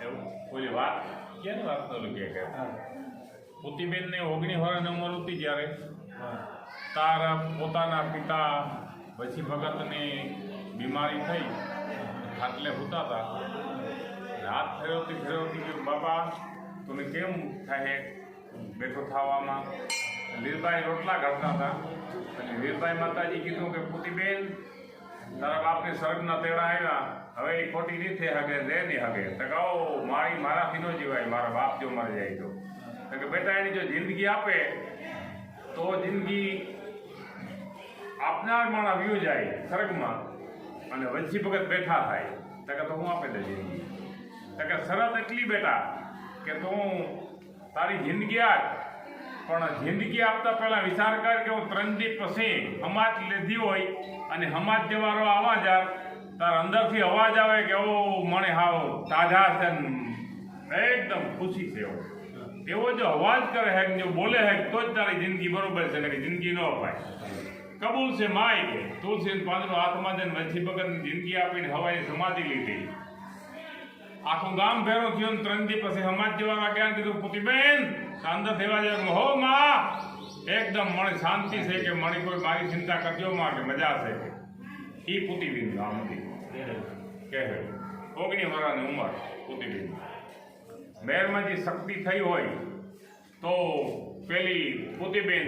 એવું ઓલી વાત ક્યાંની વાત તો કે પૂતીબેનને 19 વર્ષની ઉંમર હતી જ્યારે તારા પોતાના પિતા વછી ભગતની બીમારી થઈ ખાટલે સૂતા હતા. હાથ ફેરવતી કે બાપા તને કેમ થાય બેઠો થવામાં. લીરબાઈ રોટલા કરતા હતા અને લીરબાઈ માતાજી કીધું કે પૂતીબેન તારા બાપને સ્વર્ગના તેડા આવ્યા, હવે એ ખોટી નહીં થઈ શકે, લે નહીં શકે. તો કહો મારાથી ન જીવાય, મારા બાપ જો મારે જાય તો કે બેટા એની જો જિંદગી આપે તો જિંદગી આપનાર માણસ વ્યૂ જાય સ્વર્ગમાં અને વંશી ભગત બેઠા થાય. તો હું આપે દે જિંદગી. કે શરત એટલી બેટા કે તું તારી જિંદગી આપ, પણ જિંદગી આપતા પહેલા વિચાર કર કે હું 3 દી પછી સમાજ લીધી હોય અને સમાજ જેવાળો અવાજ આવે, તાર અંદરથી અવાજ આવે કે ઓ મને હાવ તાજા છે, એકદમ ખુશી છે, એવો જો અવાજ કરે હે, જો બોલે હે તો જ તારી જિંદગી બરોબર છે, કે જિંદગી ન અપાય. કબૂલ છે માય કે તુલસી પાંદડો હાથમાં જઈને વંશી ભગતની જિંદગી આપીને હવાઈ સમાધિ લીધી. આખું ગામ ભેરો થયો ને 3 દી પછી સમાજ જેવા ક્યાં કીધું પૂતીબેન અંદર થવા જાય હો માં એકદમ મને શાંતિ છે કે મને કોઈ મારી ચિંતા કરજો માં કે મજા છે કે એ પૂતીબેન ગામ હતી કે 19 વર્ષની ઉંમર પૂતીબેન. મેરમાં જે શક્તિ થઈ હોય તો પેલી પૂતીબેન